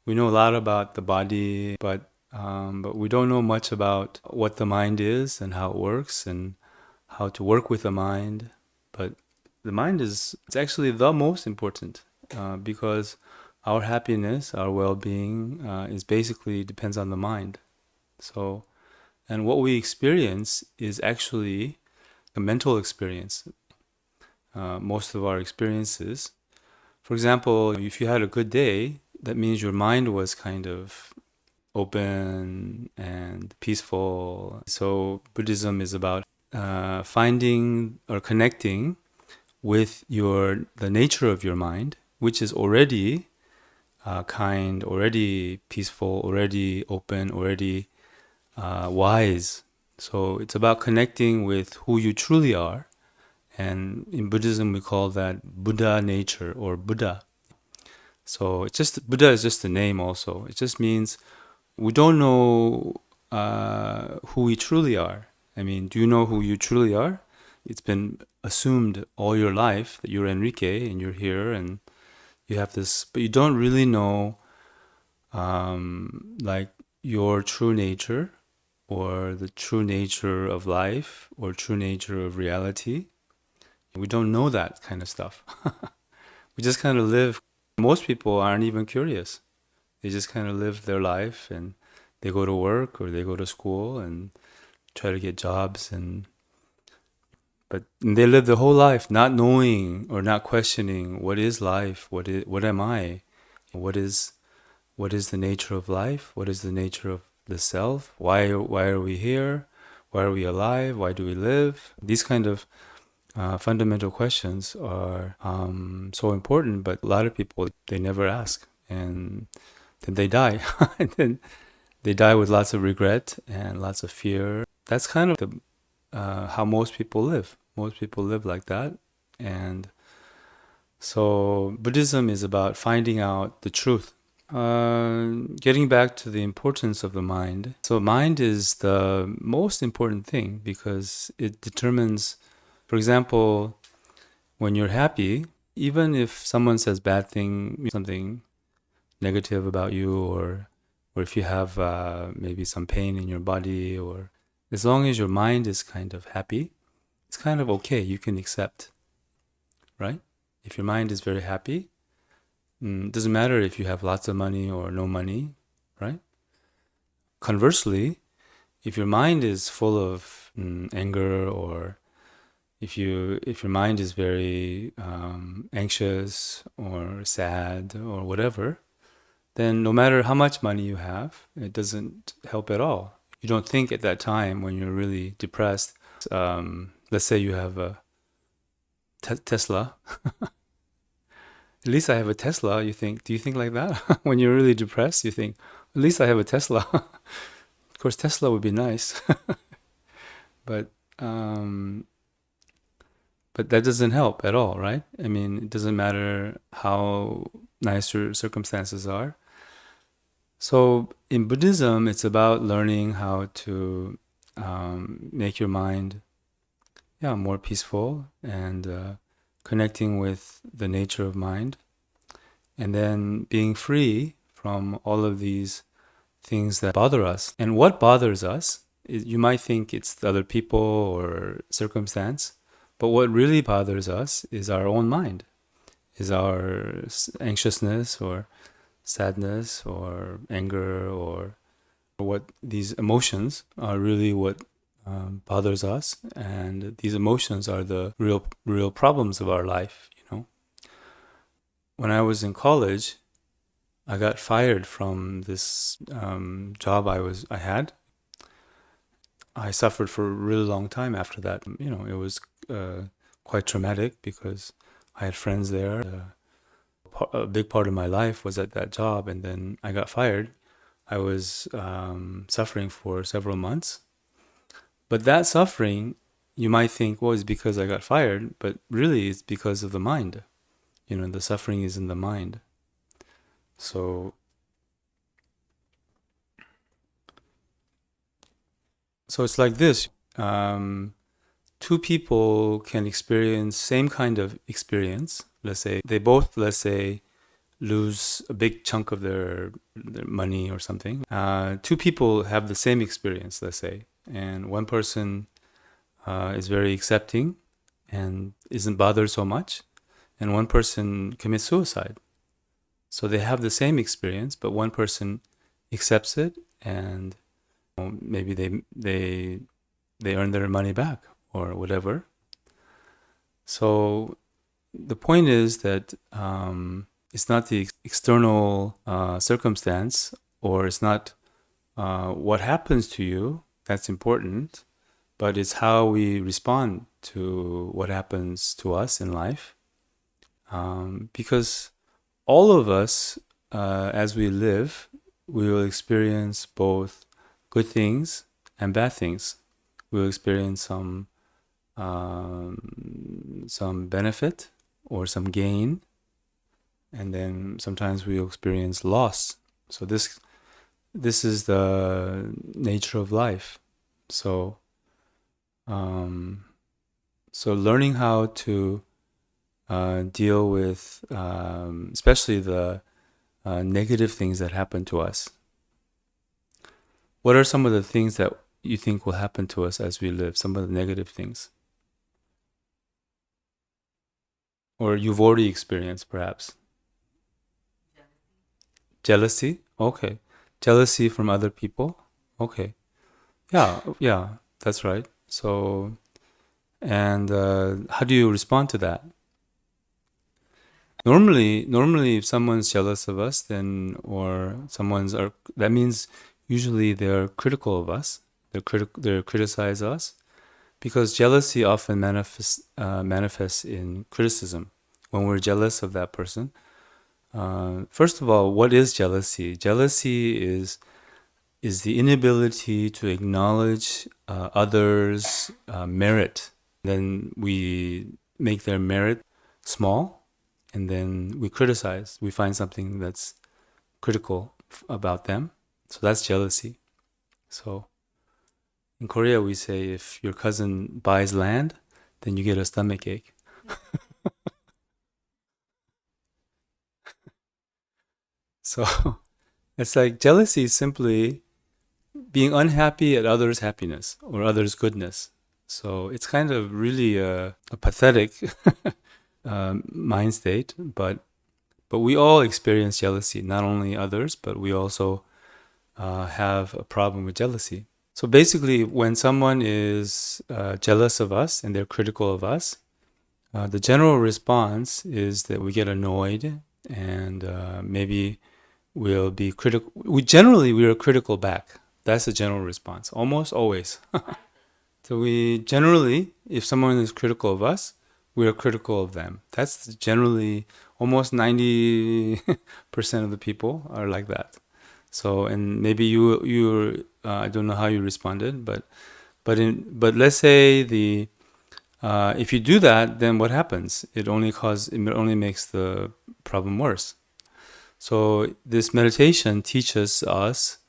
We know a lot about the body, but we don't know much about what the mind is and how it works and how to work with the mind. But the mind is it's actually the most important because our happiness, our well-being is basically depends on the mind. So, and what we experience is actually a mental experience. Most of our experiences. For example, if you had a good day, that means your mind was kind of open and peaceful. So Buddhism is about finding or connecting with the nature of your mind, which is already kind, already peaceful, already open, already wise. So it's about connecting with who you truly are. And in Buddhism, we call that Buddha nature or Buddha. So it's just Buddha is just a name. Also, it just means we don't know who we truly are. I mean, do you know who you truly are? It's been assumed all your life that you're Enrique and you're here and you have this, but you don't really know like your true nature or the true nature of life or true nature of reality. We don't know that kind of stuff. We just kind of live. Most people aren't even curious. They just kind of live their life and they go to work or they go to school and try to get jobs but they live the whole life not knowing or not questioning what is life, what am I? What is the nature of life? What is the nature of the self? Why are we here? Why are we alive? Why do we live? These kind of fundamental questions are so important, but a lot of people, they never ask. And then they die. And then they die with lots of regret and lots of fear. That's kind of how most people live. Most people live like that. And so Buddhism is about finding out the truth. Getting back to the importance of the mind. So mind is the most important thing because it determines, for example, when you're happy, even if someone says bad thing, something negative about you, or if you have maybe some pain in your body, or as long as your mind is kind of happy, it's kind of okay. You can accept, right? If your mind is very happy, it doesn't matter if you have lots of money or no money, right? Conversely, if your mind is full of anger or if your mind is very anxious or sad or whatever, then no matter how much money you have, it doesn't help at all. You don't think at that time when you're really depressed. Let's say you have a Tesla. At least I have a Tesla. Do you think like that? When you're really depressed, you think, at least I have a Tesla. Of course, Tesla would be nice, but um, but that doesn't help at all, right? I mean, it doesn't matter how nice your circumstances are. So in Buddhism, it's about learning how to make your mind, more peaceful and connecting with the nature of mind, and then being free from all of these things that bother us. And what bothers us, you might think it's the other people or circumstance, but what really bothers us is our own mind, is our anxiousness or sadness or anger or what these emotions are really what bothers us, and these emotions are the real problems of our life. When I was in college, I got fired from this job I had. I suffered for a really long time after that. It was quite traumatic because I had friends there. A big part of my life was at that job, and then I got fired. I was suffering for several months. But that suffering, you might think, well, it's because I got fired, but really it's because of the mind. The suffering is in the mind. So it's like this. Two people can experience same kind of experience. Let's say they both, lose a big chunk of their money or something. Two people have the same experience, let's say, and one person is very accepting and isn't bothered so much, and one person commits suicide. So they have the same experience, but one person accepts it, and maybe they earn their money back or whatever. So the point is that it's not the external circumstance, or it's not what happens to you that's important, but it's how we respond to what happens to us in life. Because all of us, as we live, we will experience both good things and bad things. We will experience some benefit or some gain, and then sometimes we will experience loss. So this is the nature of life. So learning how to deal with especially the negative things that happen to us. What are some of the things that you think will happen to us as we live? Some of the negative things? Or you've already experienced, perhaps? Jealousy? Okay. Jealousy from other people? Okay. Yeah, that's right. So, and how do you respond to that? Normally, if someone's jealous of us, then that means usually they're critical of us. They criticize us, because jealousy often manifests in criticism. When we're jealous of that person, first of all, what is jealousy? Jealousy is the inability to acknowledge others' merit. Then we make their merit small, and then we criticize. We find something that's critical about them. So that's jealousy. So in Korea, we say if your cousin buys land, then you get a stomach ache. So it's like jealousy is simply being unhappy at others' happiness or others' goodness. So it's kind of really a pathetic mind state, but we all experience jealousy, not only others, but we also have a problem with jealousy. So basically, when someone is jealous of us and they're critical of us, the general response is that we get annoyed, and maybe we'll be critical. We are critical back. That's the general response, almost always. So we generally, if someone is critical of us, we are critical of them. That's generally almost 90% of the people are like that. So, and maybe you I don't know how you responded, but let's say if you do that, then what happens? It only makes the problem worse. So this meditation teaches us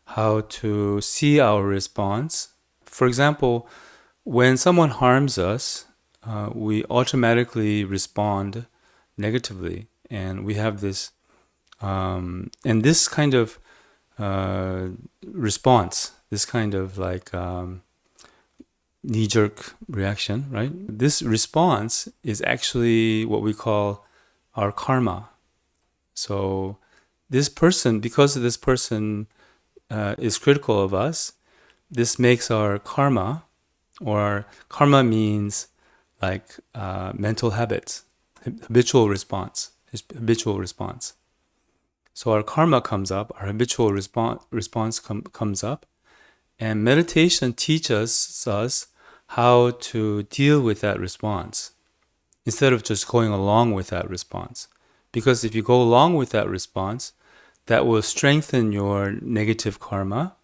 how to see our response. For example, when someone harms us, we automatically respond negatively, and we have this and this kind of response, this kind of like knee-jerk reaction, right? This response is actually what we call our karma. So this person, because this person is critical of us, this makes our karma, or karma means like mental habits, habitual response. So our karma comes up, our habitual response comes up, and meditation teaches us how to deal with that response instead of just going along with that response. Because if you go along with that response, that will strengthen your negative karma,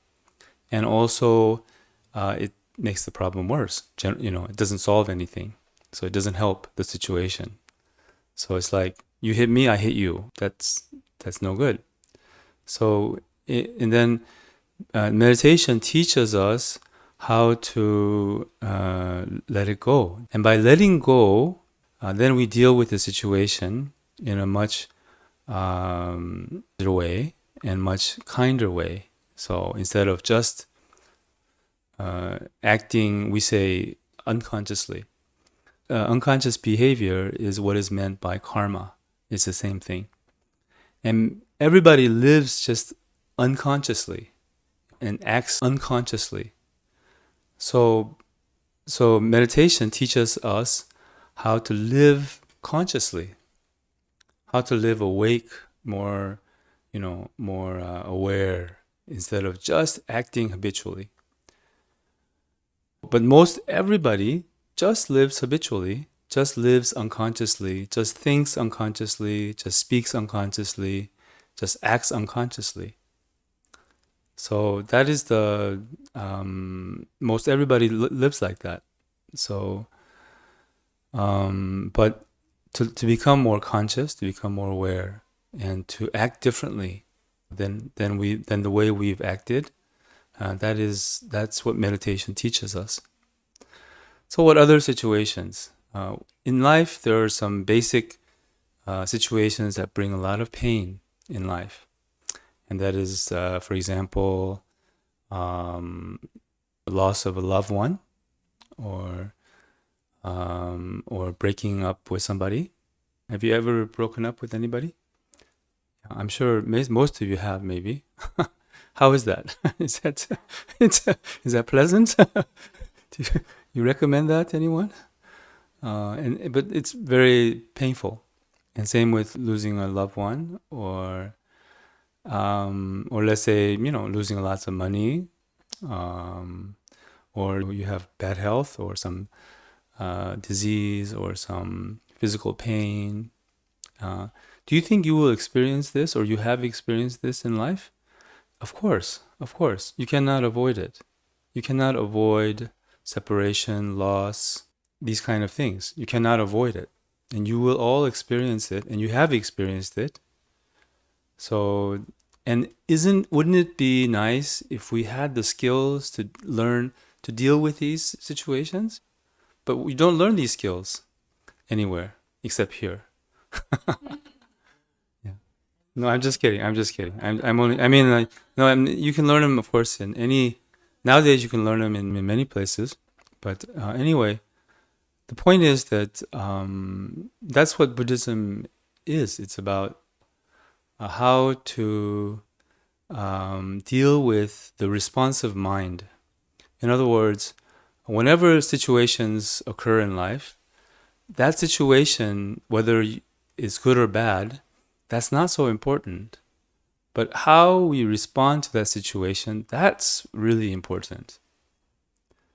and also it makes the problem worse. It doesn't solve anything, so it doesn't help the situation. So it's like, you hit me, I hit you. That's no good. So and then meditation teaches us how to let it go, and by letting go, then we deal with the situation in a much way and much kinder way. So instead of just acting, we say unconsciously. Unconscious behavior is what is meant by karma. It's the same thing. And everybody lives just unconsciously and acts unconsciously. So meditation teaches us how to live consciously, how to live awake, more, more aware instead of just acting habitually. But most everybody just lives habitually, just lives unconsciously, just thinks unconsciously, just speaks unconsciously, just acts unconsciously. So that is most everybody lives like that. So, but to become more conscious, to become more aware, and to act differently than the way we've acted, that's what meditation teaches us. So what other situations? In life, there are some basic situations that bring a lot of pain in life. And that is, for example, loss of a loved one, or breaking up with somebody. Have you ever broken up with anybody? I'm sure most of you have, maybe. How is that? Is that is that pleasant? Do you recommend that to anyone? But it's very painful, and same with losing a loved one, or let's say losing lots of money, or you have bad health, or some disease, or some physical pain. Do you think you will experience this, or you have experienced this in life? Of course, of course. You cannot avoid it. You cannot avoid separation, loss, these kind of things. You cannot avoid it. And you will all experience it, and you have experienced it. So, and wouldn't it be nice if we had the skills to learn to deal with these situations? But we don't learn these skills anywhere except here. Yeah. No, I'm just kidding. I'm just kidding. I'm only. I mean, no. You can learn them, of course, in any. Nowadays, you can learn them in many places. But anyway, the point is that that's what Buddhism is. It's about how to deal with the responsive mind. In other words, whenever situations occur in life, that situation, whether it's good or bad, that's not so important. But how we respond to that situation, that's really important.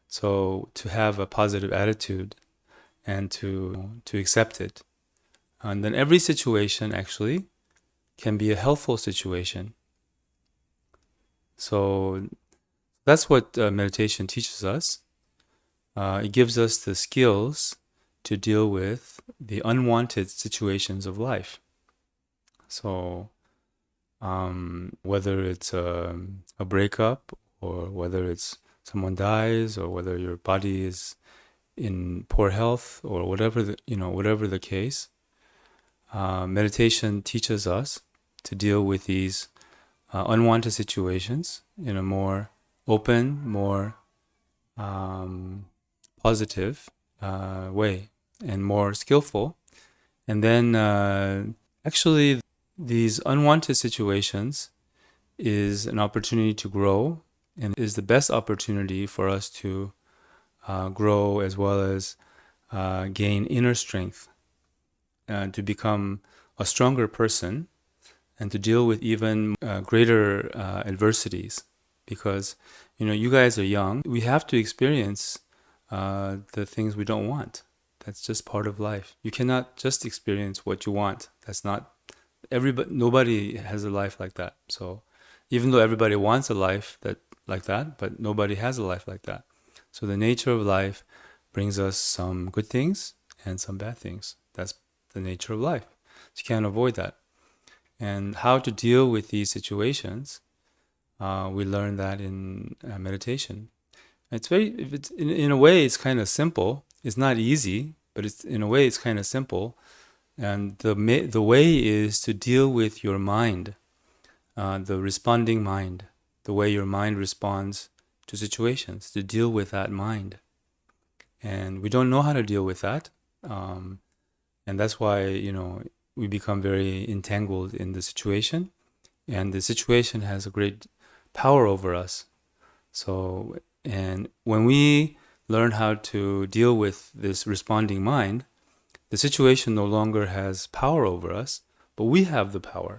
So to have a positive attitude and to accept it. And then every situation actually can be a helpful situation. So that's what meditation teaches us. It gives us the skills to deal with the unwanted situations of life. So whether it's a breakup, or whether it's someone dies, or whether your body is in poor health, or whatever the case, meditation teaches us to deal with these unwanted situations in a more open, more positive way, and more skillful. And then actually, these unwanted situations is an opportunity to grow, and is the best opportunity for us to grow, as well as gain inner strength, to become a stronger person, and to deal with even greater adversities. Because you guys are young, we have to experience the things we don't want. That's just part of life. You cannot just experience what you want. That's not nobody has a life like that. So even though everybody wants a life like that, but nobody has a life like that. So the nature of life brings us some good things and some bad things. That's the nature of life. So you can't avoid that. And how to deal with these situations, we learn that in meditation. In a way, it's kind of simple. It's not easy, but in a way, it's kind of simple. And the way is to deal with your mind, the responding mind, the way your mind responds to situations, to deal with that mind. And we don't know how to deal with that. And that's why, we become very entangled in the situation. And the situation has a great power over us. So, and when we learn how to deal with this responding mind, the situation no longer has power over us, but we have the power.